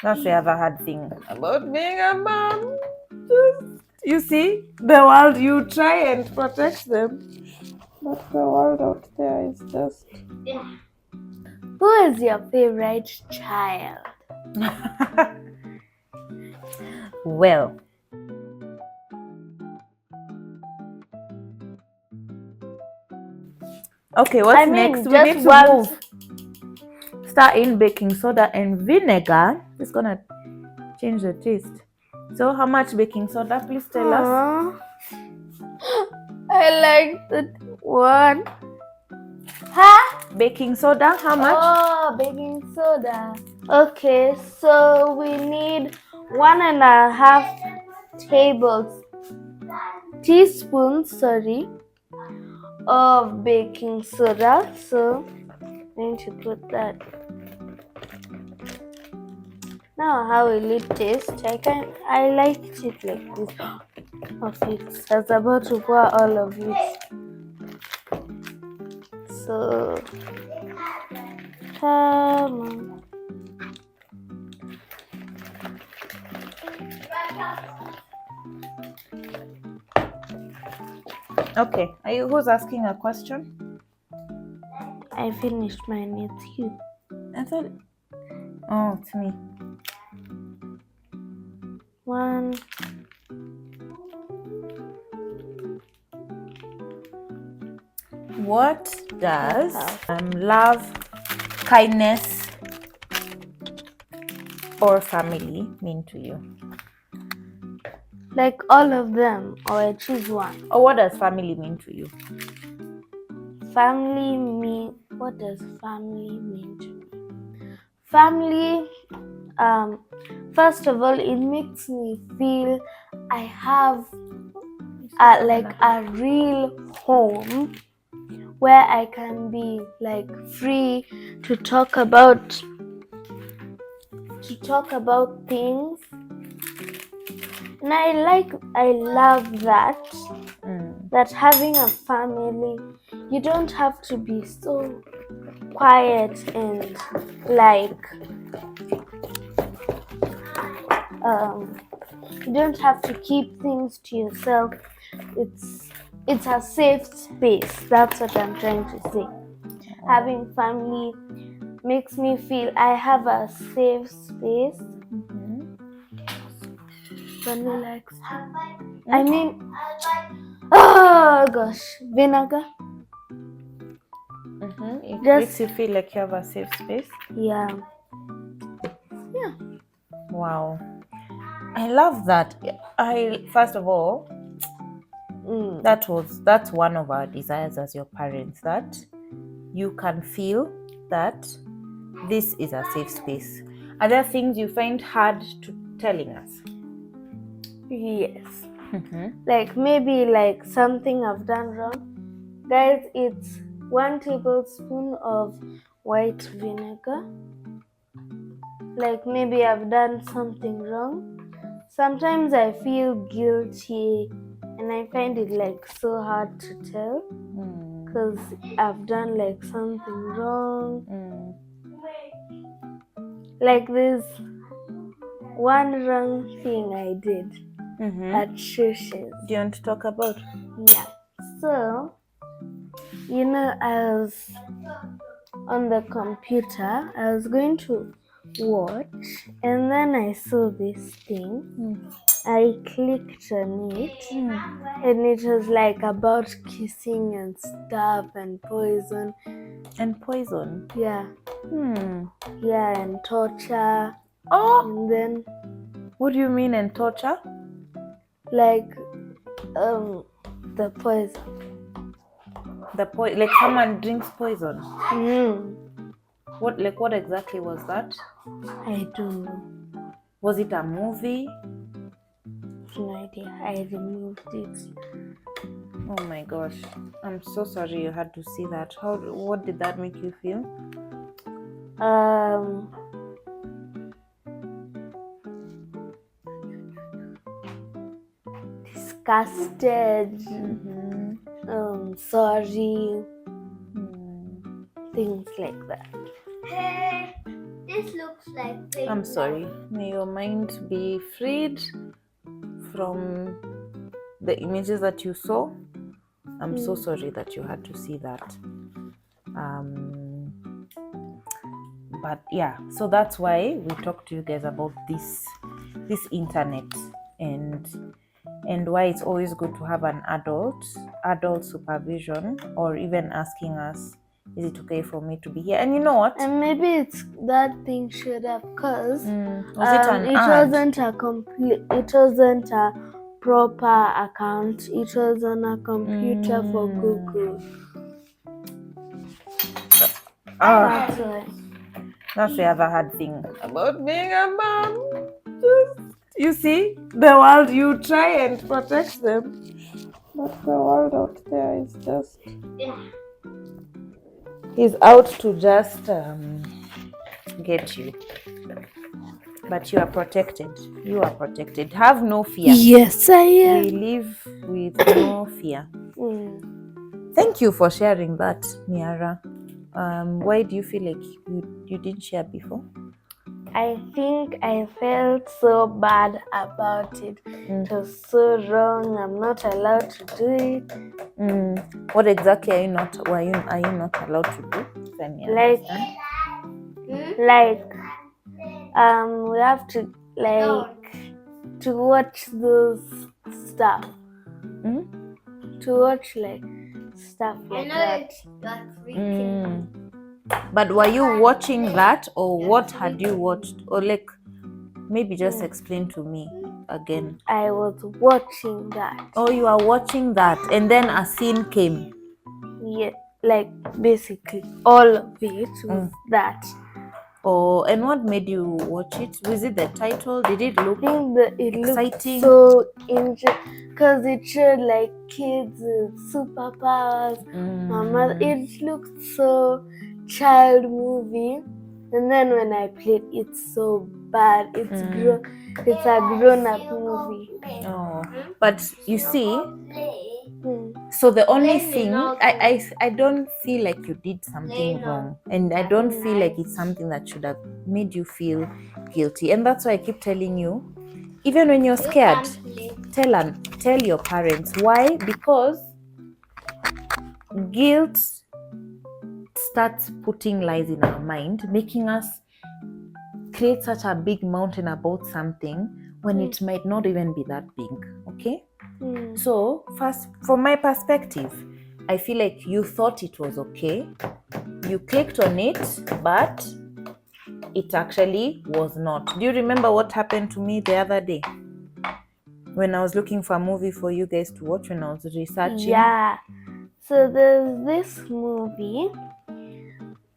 That's the other hard thing about being a mom. You see, the world, you try and protect them, but the world out there is just... Yeah. Who is your favorite child? Well, okay, what's next? We need to move. Start in baking soda and vinegar. It's gonna change the taste. So how much baking soda? Please tell us. I like that one. Huh? Baking soda, how much? Oh, baking soda. Okay, so we need 1.5 teaspoons of baking soda. So I'm going to put that. Now, how will it taste? I like it like this. Okay, I was about to pour all of it. So, come on. Okay, who's asking a question? I finished mine. It's you. I thought... Oh, it's me. 1. What does love, kindness, or family mean to you? Like all of them, or I choose one? Or what does family mean to you? What does family mean to me? Family, first of all, it makes me feel I have a real home where I can be like free to talk about things. And I love that having a family, you don't have to be so quiet and you don't have to keep things to yourself. It's a safe space. That's what I'm trying to say. Having family makes me feel I have a safe space. Vanilla extract. I mean, oh gosh, vinegar. It makes you feel like you have a safe space. Yeah. Wow, I love that. First of all, that's one of our desires as your parents, that you can feel that this is a safe space. Are there things you find hard to telling us? Yes. Like maybe like something I've done wrong. Guys, it's 1 tablespoon of white vinegar. Like maybe I've done something wrong. Sometimes I feel guilty and I find it like so hard to tell because I've done like something wrong. Like there's one wrong thing I did at Shushes. Do you want to talk about? Yeah. So, I was on the computer. I was going to watch, and then I saw this thing. I clicked on it, and it was like about kissing and stuff and poison. And poison? Yeah. Yeah, and torture. Oh! And then... What do you mean, and torture? Like, the poison. Like someone drinks poison? What exactly was that? I don't know. Was it a movie? No idea. I removed it. Oh my gosh. I'm so sorry you had to see that. What did that make you feel? Disgusted. Sorry. Things like that. This looks like paper. I'm sorry. May your mind be freed from the images that you saw. I'm so sorry that you had to see that. But yeah, so that's why we talk to you guys about this internet and why it's always good to have an adult supervision, or even asking us, is it okay for me to be here? And you know what? And maybe it's that thing showed up because was it an it ad? it wasn't a proper account. It was on a computer for Google. That's why. That's the other hard thing about being a mom. You see, the world, you try and protect them, but the world out there is just... He's out to just get you. But you are protected. You are protected. Have no fear. Yes, I am. We live with no fear. Thank you for sharing that, Miara. Why do you feel like you didn't share before? I think I felt so bad about it. It was so wrong. I'm not allowed to do it. What exactly are you not allowed to do? We have to watch those stuff. To watch stuff like that. But were you watching that, or what had you watched? Or maybe just explain to me again. I was watching that. Oh, you are watching that, and then a scene came. Yeah, basically all of it was that. Oh, and what made you watch it? Was it the title? Did it look exciting? So interesting because it showed kids with superpowers. It looked so child movie, and then when I played, it's so bad. It's a grown-up movie. Oh, but you see, so the only thing, I don't feel like you did something wrong, and I don't feel like it's something that should have made you feel guilty. And that's why I keep telling you, even when you're scared, tell your parents. Why? Because guilt starts putting lies in our mind, making us create such a big mountain about something when it might not even be that big. Okay? So first, from my perspective, I feel like you thought it was okay. You clicked on it, but it actually was not. Do you remember what happened to me the other day when I was looking for a movie for you guys to watch, when I was researching? Yeah. So there's this movie.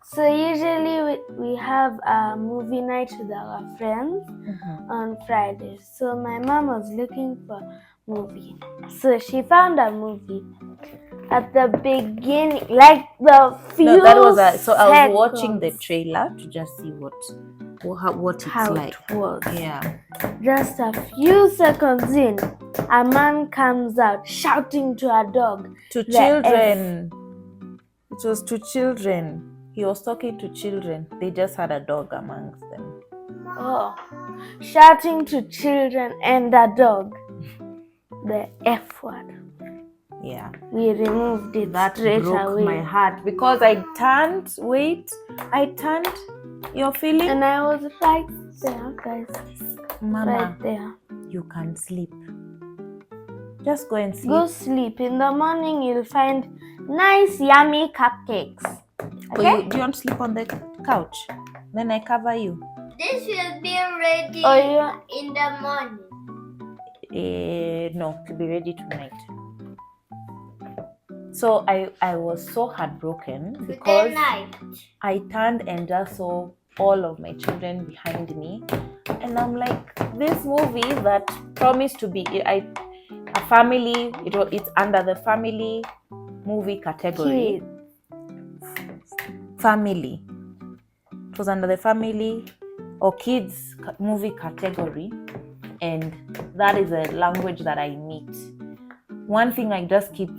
So usually we have a movie night with our friends on Fridays. So my mom was looking for a movie. So she found a movie at the beginning, the few So I was watching the trailer to just see what it's like. It was. Yeah. Just a few seconds in, a man comes out shouting to a dog. To children. It was to children. He was talking to children. They just had a dog amongst them. Oh, shouting to children and a dog. The F word. Yeah. We removed it that straight broke away. my heart, because I turned. You're feeling? And I was right there, guys. Mama, right there. You can sleep. Just go and sleep. Go sleep. In the morning, you'll find nice, yummy cupcakes. Okay? Do you want to sleep on the couch? Then I cover you. This will be ready in the morning. No, to be ready tonight. So I was so heartbroken because I turned and just saw all of my children behind me, and I'm like, this movie that promised to be a family, it's under the family movie category. Family. It was under the family or kids movie category, and that is a language that I meet. One thing I just keep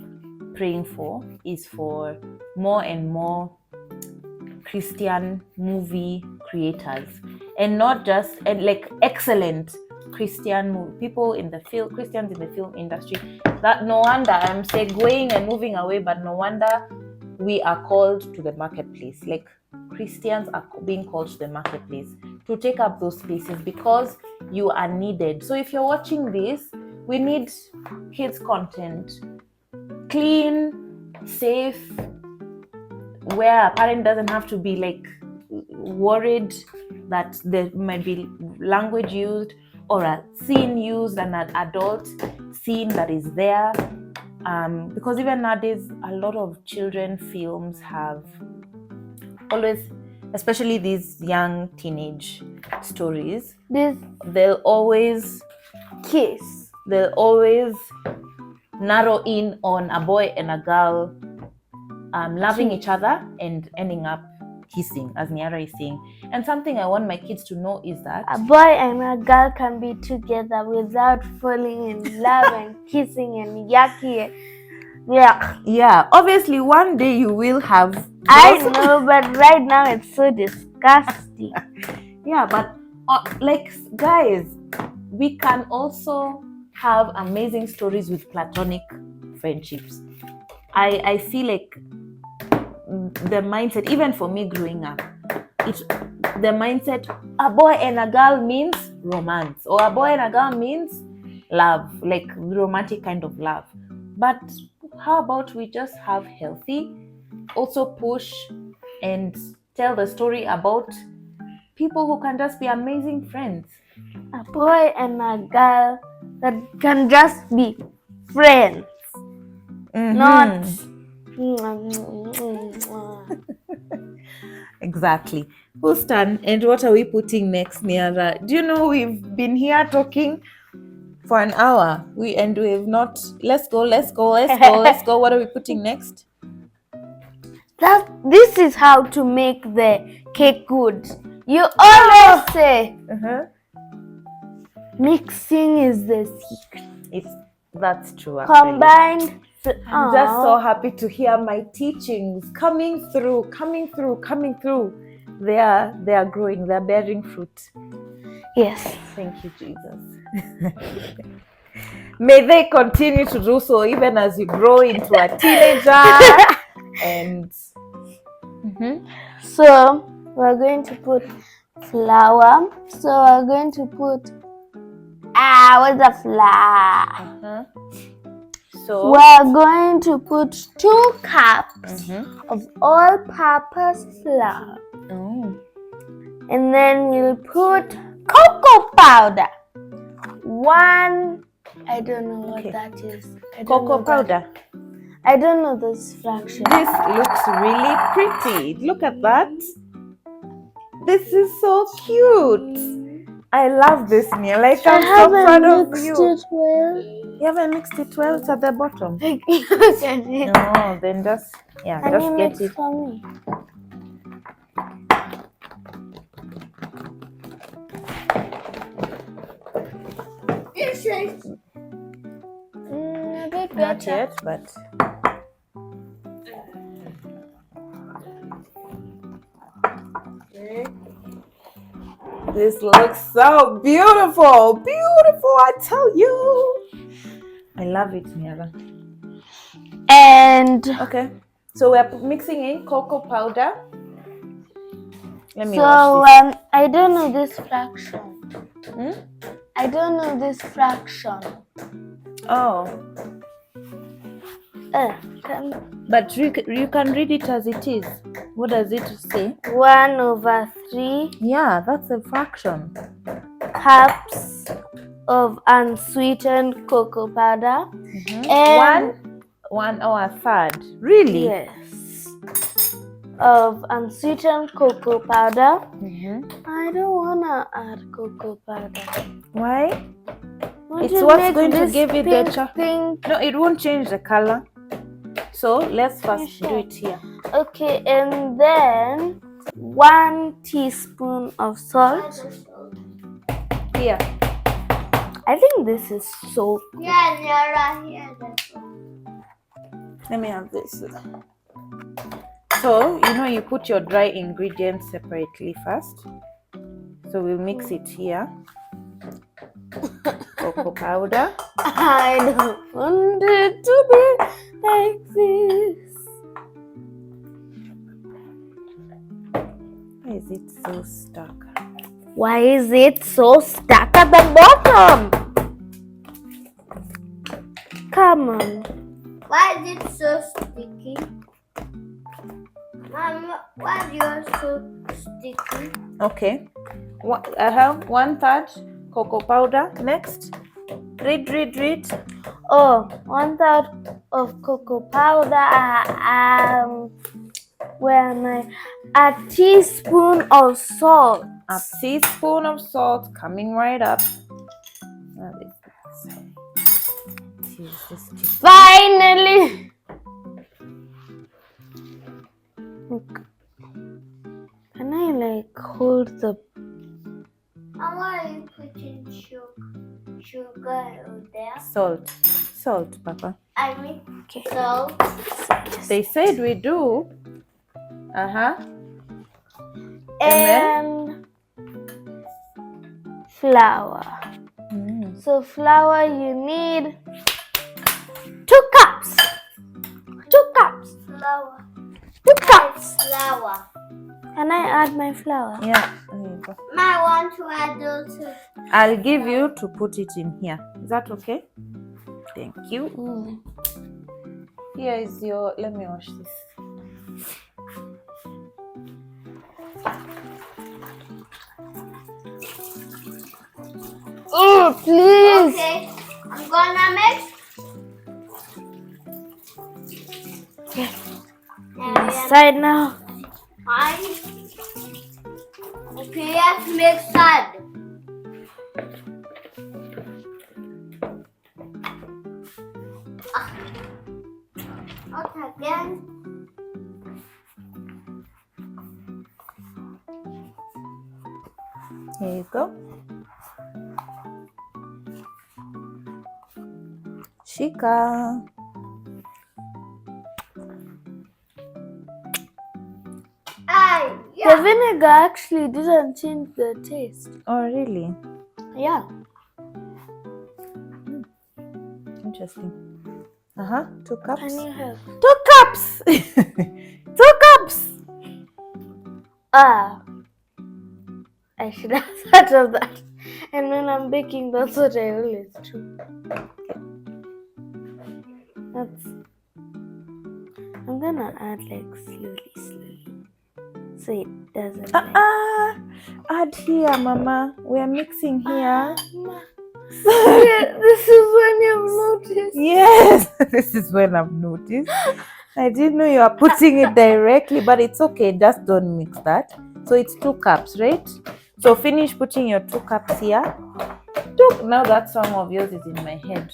praying for is for more and more Christian movie creators, and not just like excellent people in the film, Christians in the film industry. That no wonder I'm segueing and moving away, but no wonder we are called to the marketplace. Like Christians are being called to the marketplace to take up those spaces because you are needed. So if you're watching this, we need kids content, clean, safe, where a parent doesn't have to be like worried that there might be language used or a scene used, and an adult scene that is there. Because even nowadays, a lot of children films have always, especially these young teenage stories, they'll always kiss. They'll always narrow in on a boy and a girl loving each other and ending up kissing, as Niara is saying. And something I want my kids to know is that a boy and a girl can be together without falling in love and kissing and yucky. Yeah, obviously one day you will have. I know, but right now it's so disgusting. Yeah, but like guys, we can also have amazing stories with platonic friendships. I feel like the mindset, even for me growing up, the mindset a boy and a girl means romance, or a boy and a girl means love, like romantic kind of love. But how about we just have healthy, also push and tell the story about people who can just be amazing friends. A boy and a girl that can just be friends, not. Exactly. Who's turn? And what are we putting next, Niara? Do you know we've been here talking for an hour? We've not. Let's go. What are we putting next? This is how to make the cake good. You always say mixing is the secret. That's true. Actually. Combined. I'm just so happy to hear my teachings coming through. They are growing. They are bearing fruit. Yes. Thank you, Jesus. May they continue to do so even as you grow into a teenager. And so we're going to put flour. So we're going to put what's the flour? So we're going to put 2 cups of all-purpose flour. And then we'll put cocoa powder. 1, I don't know what that is. Cocoa powder. I don't know this fraction. This looks really pretty. Look at that. This is so cute. I love this, Nia. Like, I'm so proud of you. It well. You haven't mixed it well? It's at the bottom. No, then just get it. For me. A bit better. Not yet, but this looks so beautiful. Beautiful, I tell you. I love it, Miara. And okay, so we're mixing in cocoa powder. Let me I don't know this fraction. I don't know this fraction. Oh. But you can read it as it is. What does it say? 1/3. Yeah, that's a fraction. Cups of unsweetened cocoa powder. And 1/3. Really? Yes. Of unsweetened cocoa powder. I don't wanna add cocoa powder. Why? It's what's going to give it the pink. No, it won't change the color. So let's first do it here. Okay, and then 1 teaspoon of salt. Here. I think this is so. Yeah, you're right here. Let me have this. So, you put your dry ingredients separately first. So we'll mix it here. Cocoa powder. I don't want it to be like this. Why is it so stuck? Why is it so stuck at the bottom? Come on. Why is it so sticky? Mom, why is yours so sticky? Okay. I have 1/3 cocoa powder. Next. Read. Oh, 1/3 of cocoa powder. Where am I? A teaspoon of salt. A teaspoon of salt coming right up. Finally! Can I hold the... And why are you putting sugar there? Salt, Papa. I mean, Okay. salt. They said we do. And flour. So flour, you need 2 cups. 2 cups. Flour. 2 cups. Flour. Can I add my flour? Yeah, there you go. I want to add those. I'll give you to put it in here. Is that okay? Thank you. Here is your... Let me wash this. Oh, please. Okay, I'm gonna mix. Inside now. Okay, let's mix that. Okay, again. Here you go. Shika. The vinegar actually didn't change the taste. Oh, really? Yeah. Interesting. 2 cups. Can you help? 2 cups. 2 cups. I should have thought of that. And when I'm baking, that's what I always do. I'm gonna add slowly, so it doesn't. Add here, Mama. We are mixing here. This is when you've noticed. Yes, this is when I've noticed. I didn't know you are putting it directly, but it's okay. Just don't mix that. So it's 2 cups, right? So finish putting your 2 cups here. Now that song of yours is in my head.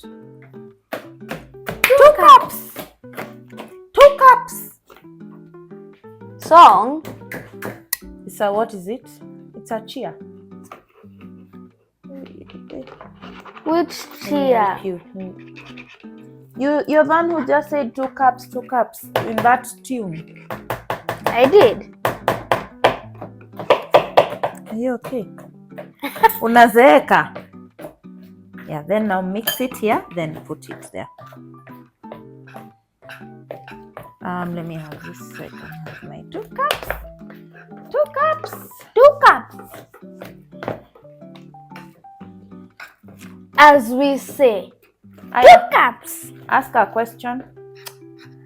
2 cups. 2 cups. Song? What is it? It's a chia. Which chia? You're the one who just said 2 cups, 2 cups in that tune. I did. Are you okay? Unazeeka. Yeah, then now mix it here, then put it there. Let me have this so I can have my 2 cups. 2 cups. 2 cups. As we say, 2 cups. Ask a question.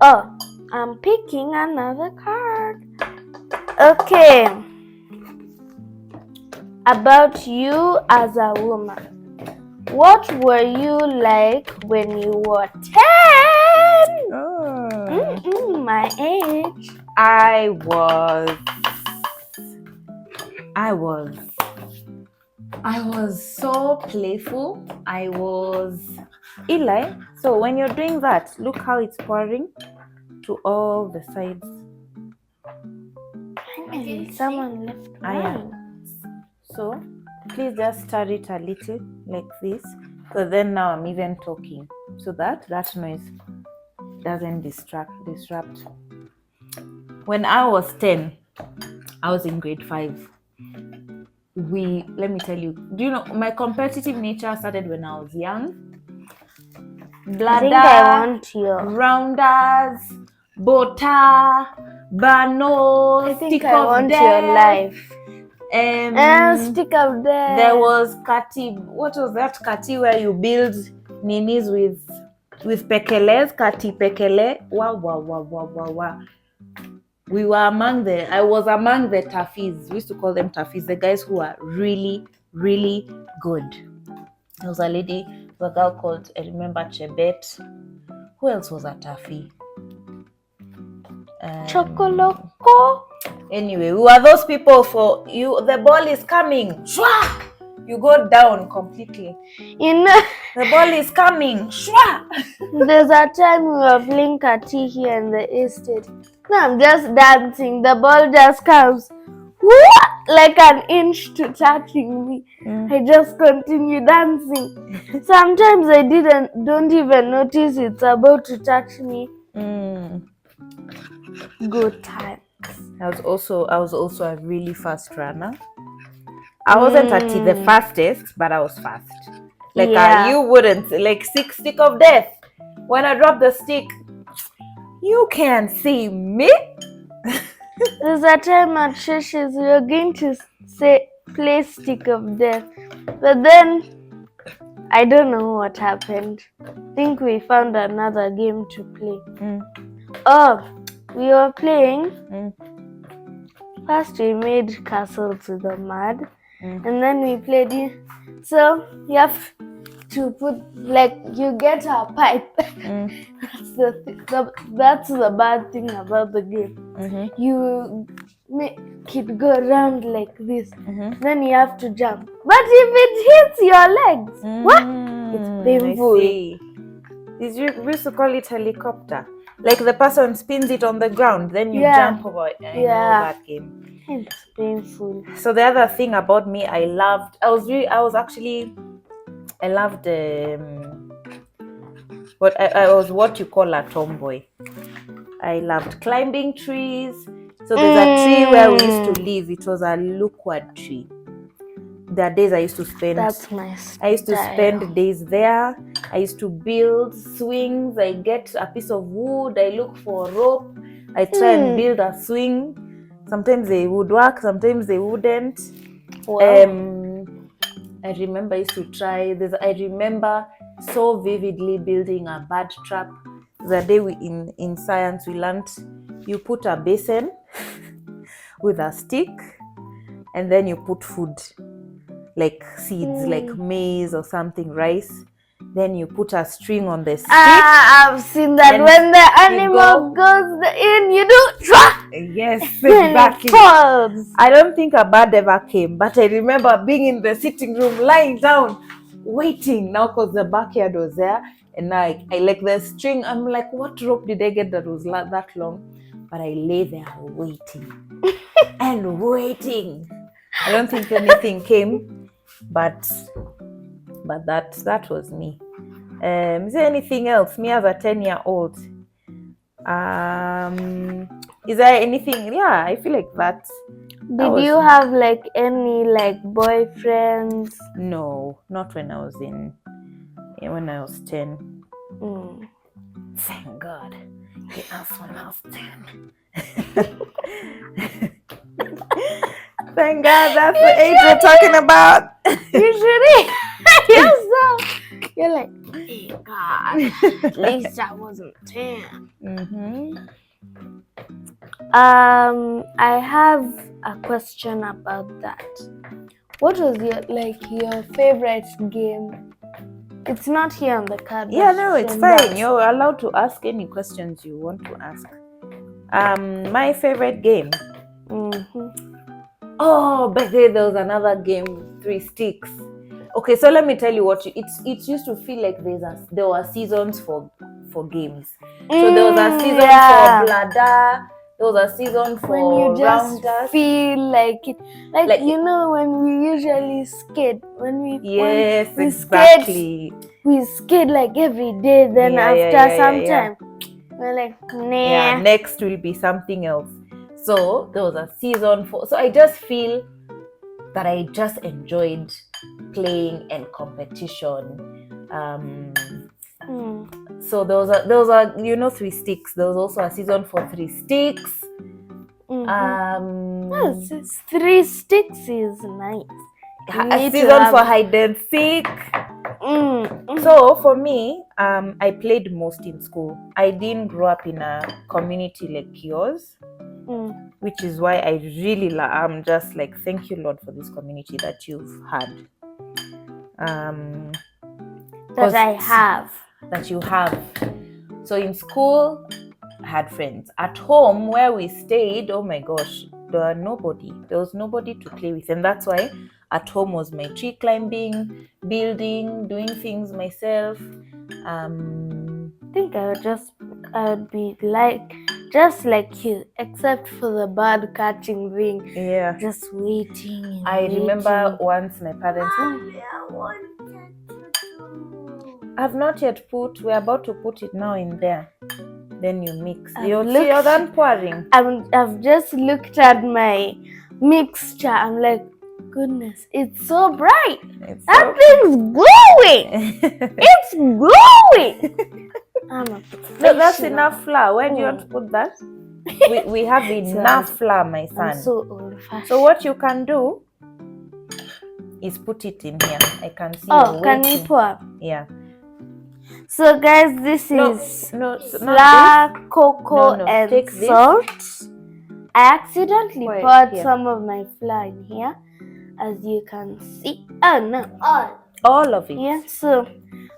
Oh, I'm picking another card. Okay. About you as a woman. What were you like when you were 10? My age. I was so playful. I was Eli. So when you're doing that, look how it's pouring to all the sides. Finally, someone left mine. So please just stir it a little like this. So then now I'm even talking, so that noise doesn't disrupt. when I was 10, I was in grade 5. Let me tell you, do you know my competitive nature started when I was young? I think I want your rounders, bota, bano, I think stick I of want death. your life. Stick of death. There was kati. What was that kati where you build ninis with pekeles? Kati pekele. Wow. We were I was among the tafis. We used to call them tafis, the guys who are really, really good. There was a girl called, I remember, Chebet. Who else was a tafi? Chocoloko. Anyway, we were those people for you. The ball is coming. Shwa! You go down completely. The ball is coming. Shwa! There's a time we were playing kati here in the estate. No, I'm just dancing. The ball just comes. What? Like an inch to touching me. I just continue dancing. Sometimes I don't even notice it's about to touch me. Good time. I was also a really fast runner. I wasn't the fastest, but I was fast. Like you wouldn't. Like stick of death. When I drop the stick, you can't see me. There's a time at Shish's we were going to play stick of death, but then I don't know what happened. I think we found another game to play. Oh, we were playing. First we made castles with the mud, and then we played it. So you have to put, like, you get a pipe. That's the bad thing about the game. You make it go around like this. Then you have to jump. But if it hits your legs, what? It's painful. I see. We used to call it helicopter. Like the person spins it on the ground, then you jump over it. I know that game. It's painful. So the other thing about me, I loved what you call a tomboy. I loved climbing trees. So there's a tree where we used to live. It was a loquat tree. There are days I used to spend. That's my style. I used to spend days there. I used to build swings. I get a piece of wood. I look for a rope. I try and build a swing. Sometimes they would work. Sometimes they wouldn't. Wow. I remember I used to try this. I remember so vividly building a bird trap. The day in science we learned you put a basin with a stick, and then you put food. Like seeds, like maize or something, rice. Then you put a string on the stick. I've seen that. When the animal goes in, you do. Yes, exactly. I don't think a bird ever came, but I remember being in the sitting room, lying down, waiting. Now, because the backyard was there, and I like the string. I'm like, what rope did I get that was that long? But I lay there waiting and waiting. I don't think anything came. But that was me. Is there anything else? Me as a 10-year-old. Is there anything? Yeah, I feel like that. Did you have like any like boyfriends? No, not when I was 10. Thank God. He asked when I was 10. Thank God, that's the age we're talking about. Usually, you're like, thank God, at least I wasn't 10. I have a question about that. What was your favorite game? It's not here on the card. Yeah, no, it's fine. You're allowed to ask any questions you want to ask. My favorite game. Oh, but there was another game, 3 Sticks. Okay, so let me tell you what it used to feel like there were seasons for games. So there was a season for bladder. There was a season for when you just rounders. Feel like it, like you know when we usually skate exactly. We skate like every day. Then after some time, we're like, nah. Yeah, next will be something else. So there was a season 4. So I just feel that I just enjoyed playing and competition. So there was a 3 sticks. There was also a season for 3 sticks. Yes, 3 sticks is nice. A season for hide and seek. So for me, I played most in school. I didn't grow up in a community like yours, which is why I really I'm just like, thank you, Lord, for this community that you've had. That you have. So in school, I had friends. At home, where we stayed, oh my gosh, there was nobody to play with, and that's why at home was my tree climbing, building, doing things myself. I think I would be like just like you, except for the bird catching thing. Yeah. Just waiting. I remember once my parents. I've not yet we're about to put it now in there. Then you mix. You're done pouring. I've just looked at my mixture. I'm like, goodness, it's so bright. That thing's glowing. It's glowing. No, that's enough flour. Where do you want to put that? We have enough flour, my son. I'm so old-fashioned. So what you can do is put it in here. I can see. Oh, can we pour? Yeah. So guys, this is flour, cocoa, and salt. I accidentally poured some of my flour in here, as you can see. Oh no, all of it. Yeah, so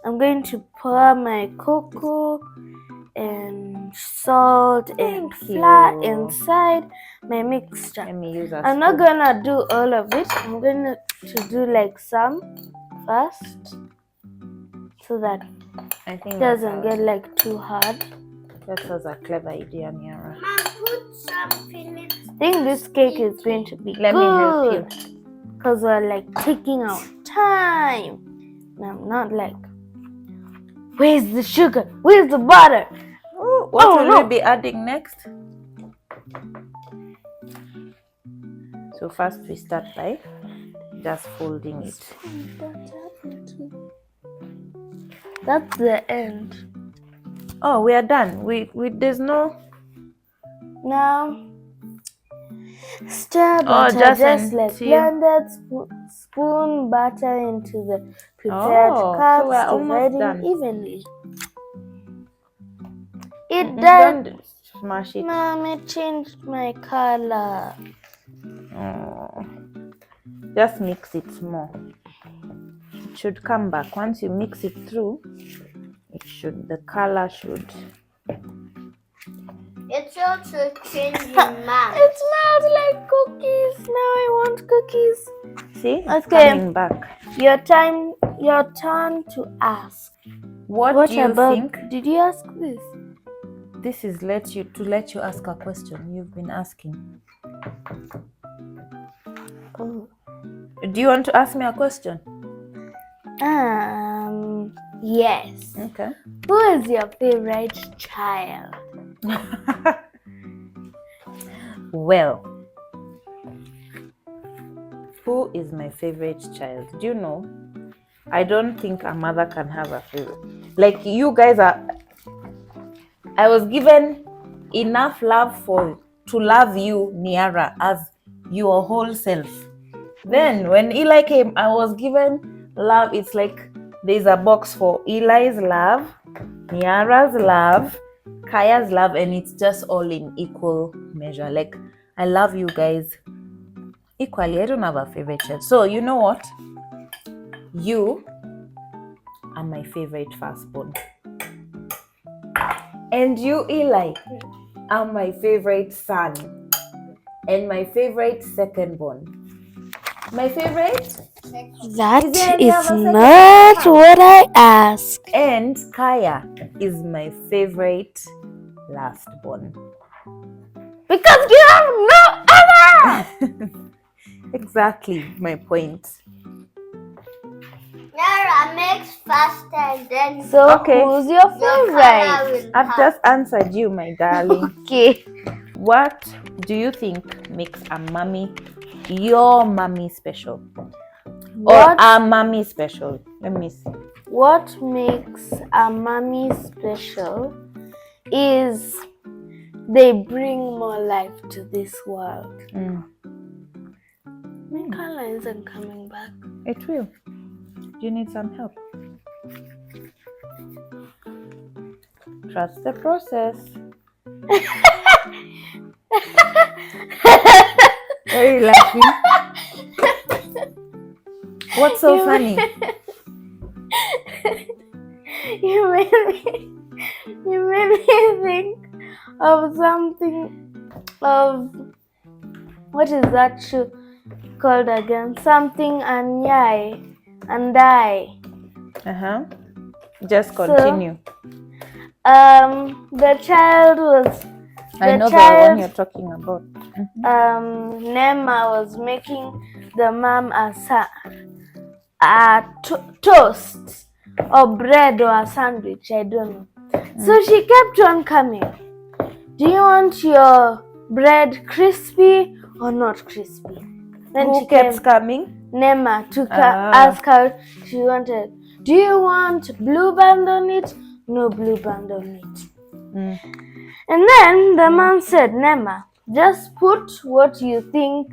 I'm going to pour my cocoa and salt and flour inside my mixture. Let me use that. I'm not gonna do all of it. I'm going to do like some first, so that I think it doesn't get like too hard. That was a clever idea, Niara. Mom, put something in. I think this cake is going to be Let me help you. Because we're like taking our time. And I'm not like, where's the sugar? Where's the butter? What will we be adding next? So first we start by just folding it. That's the end. Oh, we are done. We there's no. Now stir butter, just like blended spoon butter into the prepared cups, so we're almost done. Evenly. It does. Smash it. Mom, it changed my color. Oh. Just mix it small. It should come back. Once you mix it through, the color should. It's also changing, Mom. It smells like cookies. Now I want cookies. See? It's coming back. Your turn to ask. What do you think? Did you ask this? This is let you ask a question you've been asking. Oh. Do you want to ask me a question? Yes. Okay. Who is your favorite child? Well, who is my favorite child? Do you know? I don't think a mother can have a favorite. Like you guys are. I was given enough love to love you, Niara, as your whole self. Then when Eli came, I was given love. It's like there's a box for Eli's love, Niara's love, Kaya's love, and it's just all in equal measure. Like I love you guys equally. I don't have a favorite child. So you know what? You are my favorite firstborn. And you, Eli, are my favorite son. And my favorite secondborn. My favorite? That is not what I asked. And Kaya is my favorite lastborn. Because you have no other! Exactly my point. Nara, mix faster and then. So, who's your favorite? I've just answered you, my darling. Okay. What do you think makes a mommy, your mommy, special? Or a mommy special? Let me see. What makes a mommy special is they bring more life to this world. My color isn't coming back. It will. Do you need some help? Trust the process. Are you laughing? What's so funny? You made me think of something of, what is that show called again? Something and I. Just continue. The child was. I know the one you're talking about. Nema was making the mom a toast or bread or a sandwich, I don't know. So she kept on coming. Do you want your bread crispy or not crispy? Then Who she kept coming? Nema to ask her she wanted. Do you want blue band on it? No blue band on it. And then the mom said, Nema, just put what you think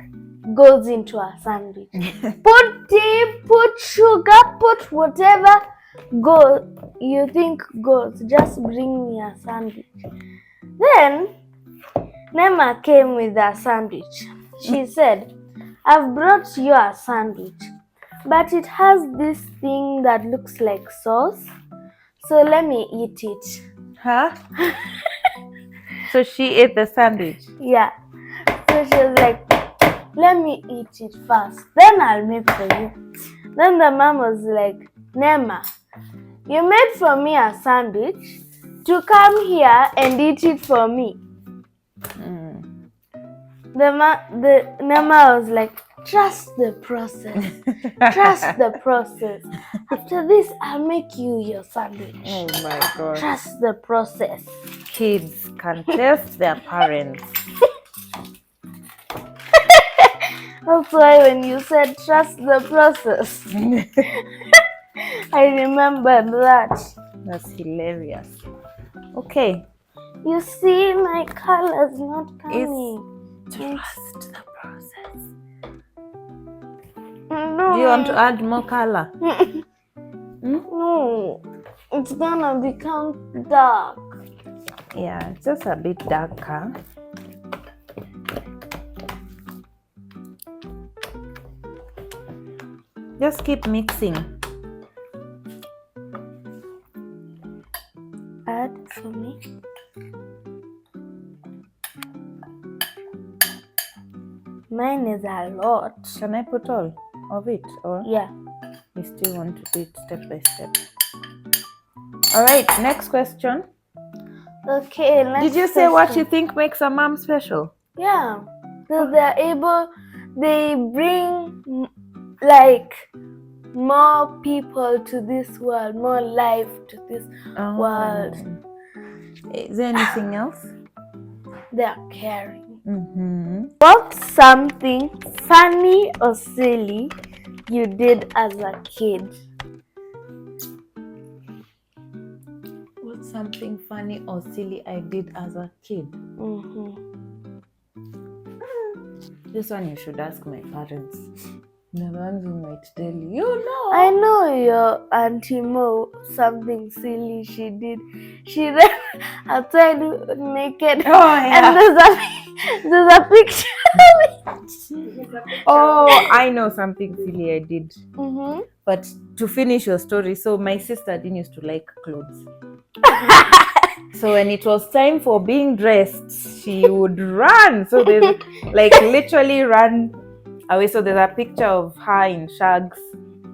goes into a sandwich. Put tea, put sugar, put whatever you think goes. Just bring me a sandwich. Then Nema came with a sandwich. She said, I've brought you a sandwich, but it has this thing that looks like sauce. So let me eat it. Huh? So she ate the sandwich? Yeah. So she was like, let me eat it first. Then I'll make for you. Then the mom was like, Nema, you made for me a sandwich to come here and eat it for me. Nema was like, trust the process. Trust the process. After this, I'll make you your sandwich. Oh my God. Trust the process. Kids can test their parents. That's why when you said trust the process, I remembered that. That's hilarious. Okay. You see, my color's not coming. Trust the process. No. Do you want to add more color? No. It's gonna become dark. Yeah, it's just a bit darker. Just keep mixing. Add for me. Mine is a lot. Can I put all of it? Or Yeah. you still want to do it step by step? All right, next question. Okay, next Did you say what you think makes a mom special? Yeah. So they bring like more people to this world, more life to this world. Is there anything else? They are caring. What's something funny or silly you did as a kid? What's something funny or silly I did as a kid? This one you should ask my parents. The ones who might tell you. You know. I know your Auntie Mo, something silly she did. She ran outside naked. Oh, yeah. And there's a picture of it. Oh, I know something silly I did. But to finish your story, so my sister didn't used to like clothes. So when it was time for being dressed, she would run. So they like literally run away. So there's a picture of her in shags,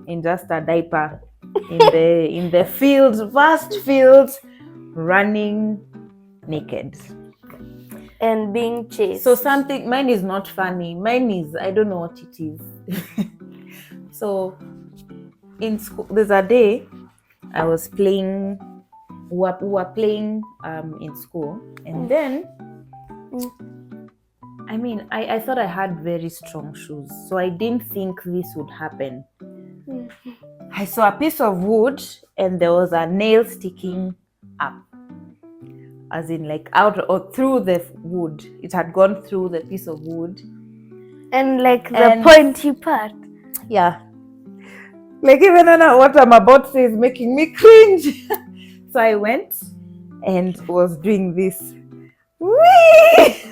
in just a diaper, in the fields, vast fields, running naked and being chased. So something, mine is not funny. Mine is, I don't know what it is. So in school, there's a day I was playing. We were playing in school, and then I mean, I thought I had very strong shoes, so I didn't think this would happen. I saw a piece of wood and there was a nail sticking up, as in like out or through the wood. It had gone through the piece of wood. And like the pointy part. Yeah. Like even what I'm about to say is making me cringe. So I went and was doing this. Whee!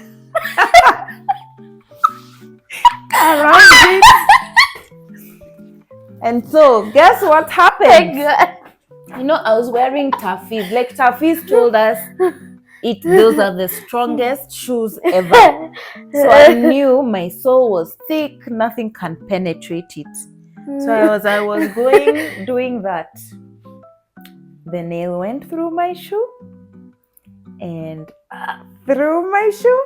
Around it. And so guess what happened? You know, I was wearing taffies. Like taffies told us those are the strongest shoes ever. So I knew my sole was thick, nothing can penetrate it. So I was doing that. The nail went through my shoe and through my shoe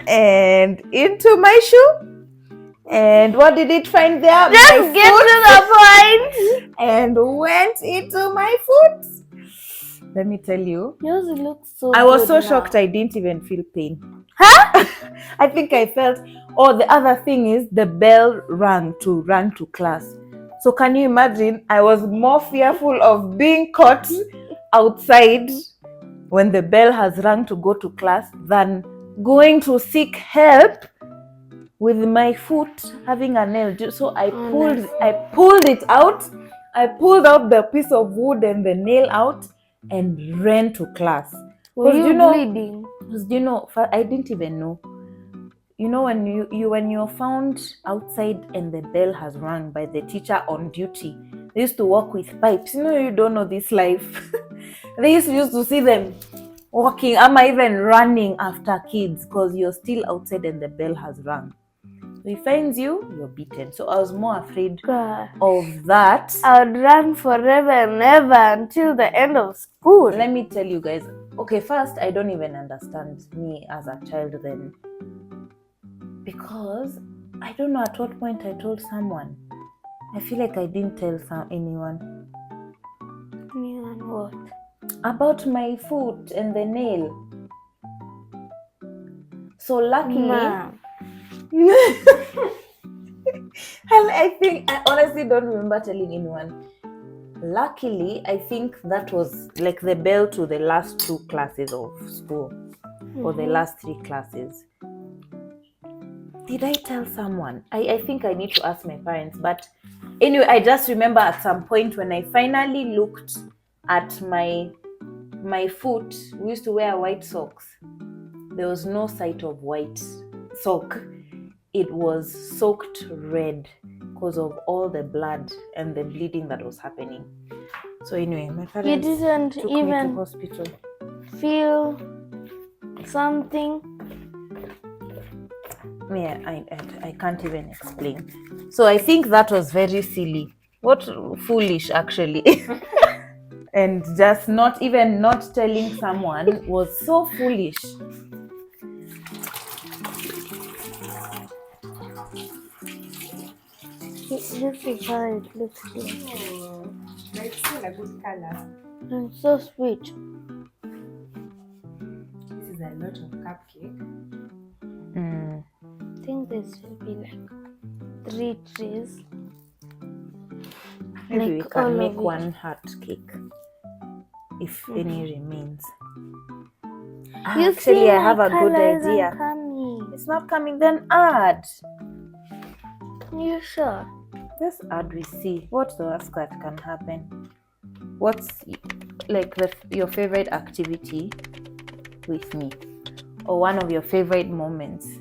and into my shoe. And what did it find there? Just get to the point. And went into my foot. Let me tell you. Yours looks so I was so now. shocked I didn't even feel pain. Huh? I think I felt, the other thing is the bell rang to run to class. So can you imagine? I was more fearful of being caught outside when the bell has rung to go to class than going to seek help with my foot having a nail. So I pulled it out. I pulled out the piece of wood and the nail out and ran to class. Were you bleeding? Because I didn't even know. You know, when you're found outside and the bell has rung by the teacher on duty, they used to walk with pipes. You know, you don't know this life. They used to see them walking, even running after kids because you're still outside and the bell has rung. So he finds you, you're beaten. So I was more afraid of that. I would run forever and ever until the end of school. Let me tell you guys. Okay, first, I don't even understand me as a child then. Because I don't know at what point I told someone. I feel like I didn't tell anyone. Anyone what? About my foot and the nail. So luckily... I honestly don't remember telling anyone. Luckily, I think that was like the bell to the last 2 classes of school, or the last 3 classes. Did I tell someone? I think I need to ask my parents. But anyway, I just remember at some point when I finally looked at my foot, we used to wear white socks. There was no sight of white sock. It was soaked red because of all the blood and the bleeding that was happening. So anyway, my parents took me to hospital. Feel something? Yeah, I can't even explain. So I think that was very silly. What foolish actually. And just not telling someone was so foolish. This is how it looks like. Oh, it's still a good color. And so sweet. This is a lot of cupcake. I think this will be like 3 trees. Maybe like we can make one heart cake if any remains. Actually, I have a good idea. It's not coming, then add. You sure? Just add, we see. What's the worst that can happen? What's like your favorite activity with me? Or one of your favorite moments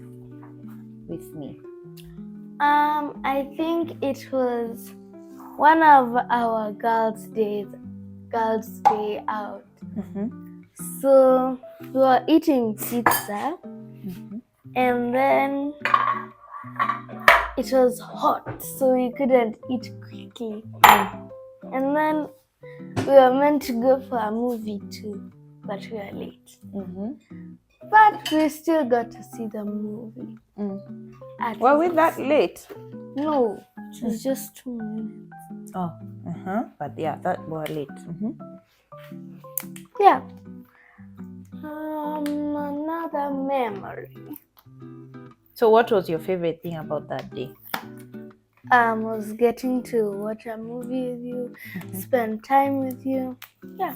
with me? I think it was one of our girls' day out. So we were eating pizza, and then it was hot, so we couldn't eat quickly. And then we were meant to go for a movie too, but we were late. But we still got to see the movie. Were we that late? No, it was just 2 minutes. Oh, but yeah, that were late. Yeah. Another memory. So what was your favorite thing about that day? Was getting to watch a movie with you, spend time with you. Yeah.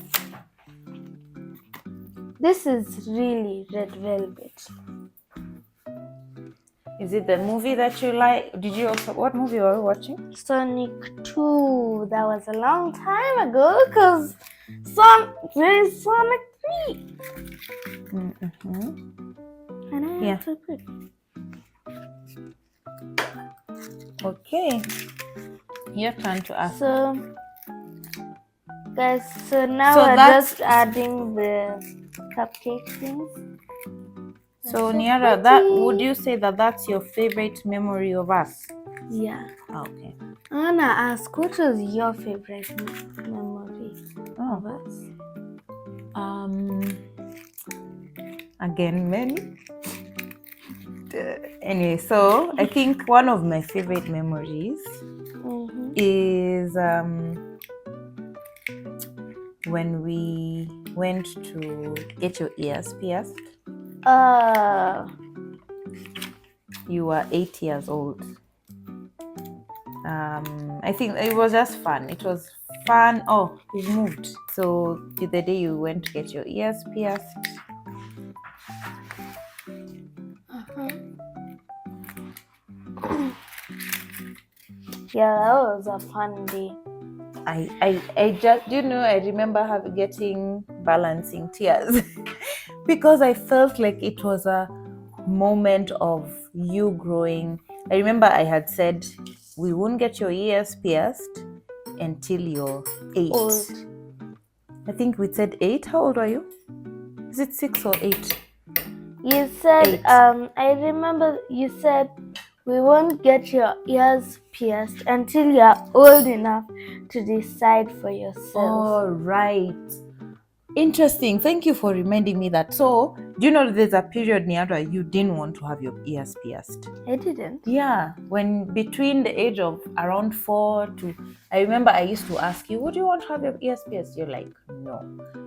This is really Red Velvet. Is it the movie that you like? Did you also, what movie were you watching? Sonic 2. That was a long time ago because there is Sonic 3. And I Yeah. so good. Okay. Your turn to ask. So, guys, so now So we're that's- just adding the cupcake things. So, so Niara, pretty. would you say that that's your favorite memory of us? Yeah. Okay. I wanna ask, what was your favorite memory of us? Again, many. Anyway, so I think one of my favorite memories is when we went to get your ears pierced. You were 8 years old. I think it was just fun. It was fun. Oh, we've moved. So the day you went to get your ears pierced. Yeah, that was a fun day. I just, I remember getting balancing tears because I felt like it was a moment of you growing. I remember I had said we won't get your ears pierced until you're 8. Old. I think we said 8. How old are you? Is it 6 or 8? You said, 8. I remember you said we won't get your ears pierced until you're old enough to decide for yourself. All right. Interesting. Thank you for reminding me that. So, do you know there's a period, Niara, you didn't want to have your ears pierced? I didn't. Yeah. When between the age of around 4 to... I remember I used to ask you, would you want to have your ears pierced? You're like, no.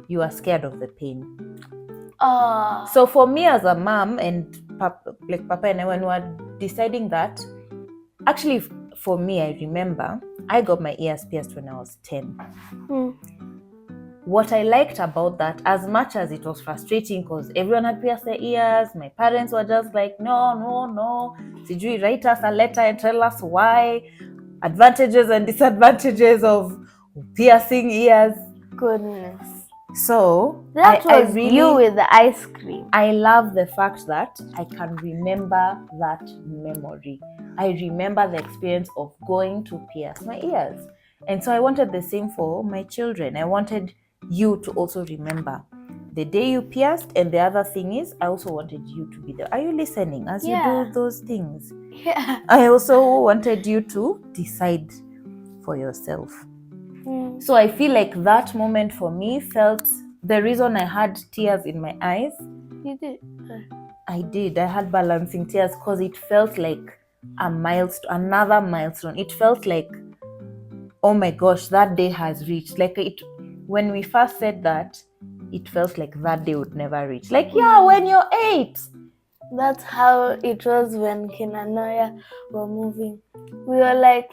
You are scared of the pain. So for me as a mom and Papa and I, when we were deciding that, actually for me, I remember I got my ears pierced when I was 10. What I liked about that, as much as it was frustrating because everyone had pierced their ears, my parents were just like, no. Did you write us a letter and tell us why? Advantages and disadvantages of piercing ears. Goodness. So that I was really, you with the ice cream. I love the fact that I can remember that memory. I remember the experience of going to pierce my ears. And so I wanted the same for my children. I wanted you to also remember the day you pierced. And the other thing is, I also wanted you to be there. Are you listening as you do those things? Yeah. I also wanted you to decide for yourself. So I feel like that moment for me felt the reason I had tears in my eyes. You did? I did. I had balancing tears because it felt like a milestone, another milestone. It felt like, oh my gosh, that day has reached. Like when we first said that, it felt like that day would never reach. Like, yeah, when you're 8. That's how it was when Ken and Noya were moving. We were like,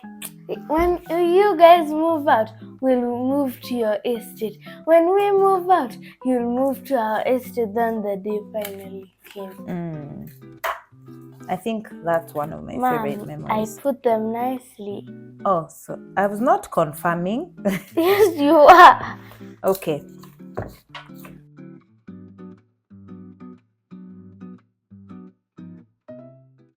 when you guys move out, we'll move to your estate. When we move out, you'll move to our estate. Then the day finally came. I think that's one of my favorite memories. I put them nicely. Oh, so I was not confirming. Yes, you are. Okay.